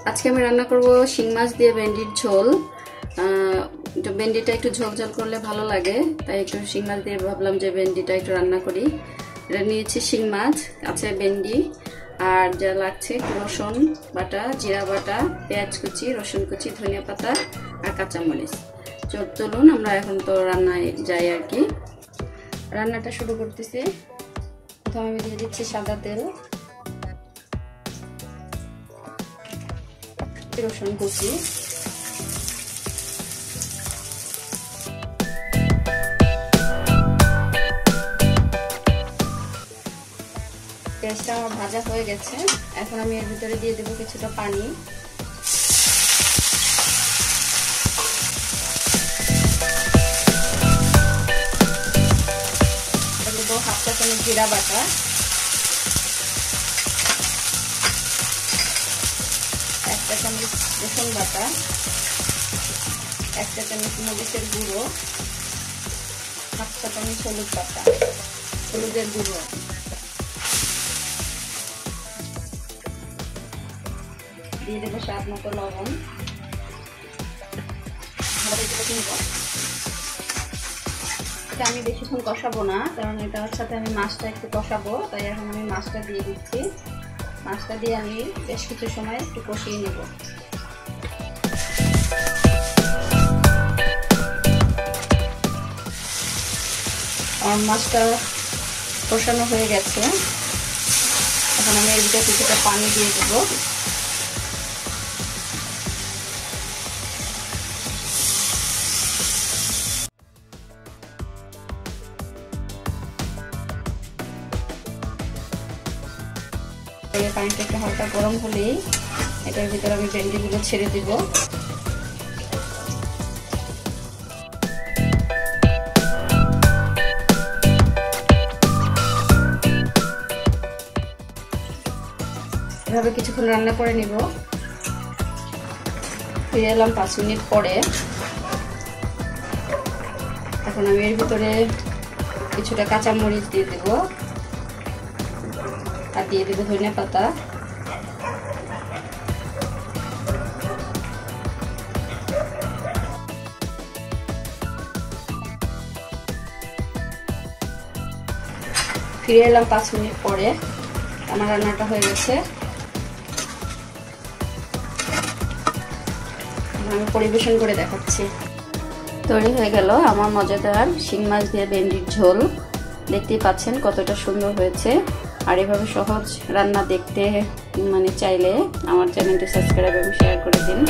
আজকে আমি রান্না করব শিং মাছ দিয়ে ভেন্ডির ঝোল। ভেন্ডিটা একটু ঝোল ঝোল করলে ভালো লাগে, তাই একটু শিং মাছ দিয়ে ভাবলাম যে ভেন্ডিটা একটু রান্না করি। এটা নিয়েছি শিং মাছ, আছে ভেন্ডি, আর যা লাগছে রসুন বাটা, জিরা বাটা, পেঁয়াজ কুচি, রসুন কুচি, ধনিয়া পাতা আর কাঁচামরিচ। চলুন আমরা এখন তো রান্নায় যাই আর কি। রান্নাটা শুরু করতেছি। প্রথমে আমি দিয়ে দিচ্ছি সাদা তেল, রসুন কুচি, পেঁয়াজটা আমার ভাজা হয়ে গেছে। এখন আমি এর ভিতরে দিয়ে দেবো কিছুটা পানি, দেবো হাফ চা চামচ জিরা বাটা, এক চা চামচ রসুন বাটা, এক চা চামচ মরিচের গুঁড়ো, হাফ চা চামচ হলুদ বাটা, হলুদের গুঁড়ো, দিয়ে দেবো স্বাদ মতো লবণ। এটা আমি বেশিক্ষণ কষাবো না, কারণ এটার সাথে আমি মাছটা একটু কষাবো, তাই এখন আমি মাছটা দিয়ে দিচ্ছি। মাছটা দিয়ে আমি বেশ কিছু সময় একটু কষিয়ে নেব। আর মাছটা কষানো হয়ে গেছে, এখন আমি এর ভিতরে কিছুটা পানি দিয়ে দেবো। পানিটা একটু হালকা গরম হলেই এটার ভিতরে আমি ভেন্ডিগুলো ছেড়ে দিব। এভাবে কিছুক্ষণ রান্না করে নিব। ফিরে এলাম 5 মিনিট পরে। এখন আমি এর ভিতরে কিছুটা কাঁচামরিচ দিয়ে দেব, আর দিয়ে দেবো ধনিয়া পাতা। ফিরে এলাম 5 মিনিট পরে। আমার রান্নাটা হয়ে গেছে। আমি পরিবেশন করে দেখাচ্ছি। তৈরি হয়ে গেল আমার মজাদার শিং মাছ দিয়ে ভেন্ডির ঝোল। দেখতেই পাচ্ছেন কতটা সুন্দর হয়েছে। আর এভাবে সহজ রান্না দেখতে চাইলে আমার চ্যানেলটি সাবস্ক্রাইব এবং শেয়ার করে দিন।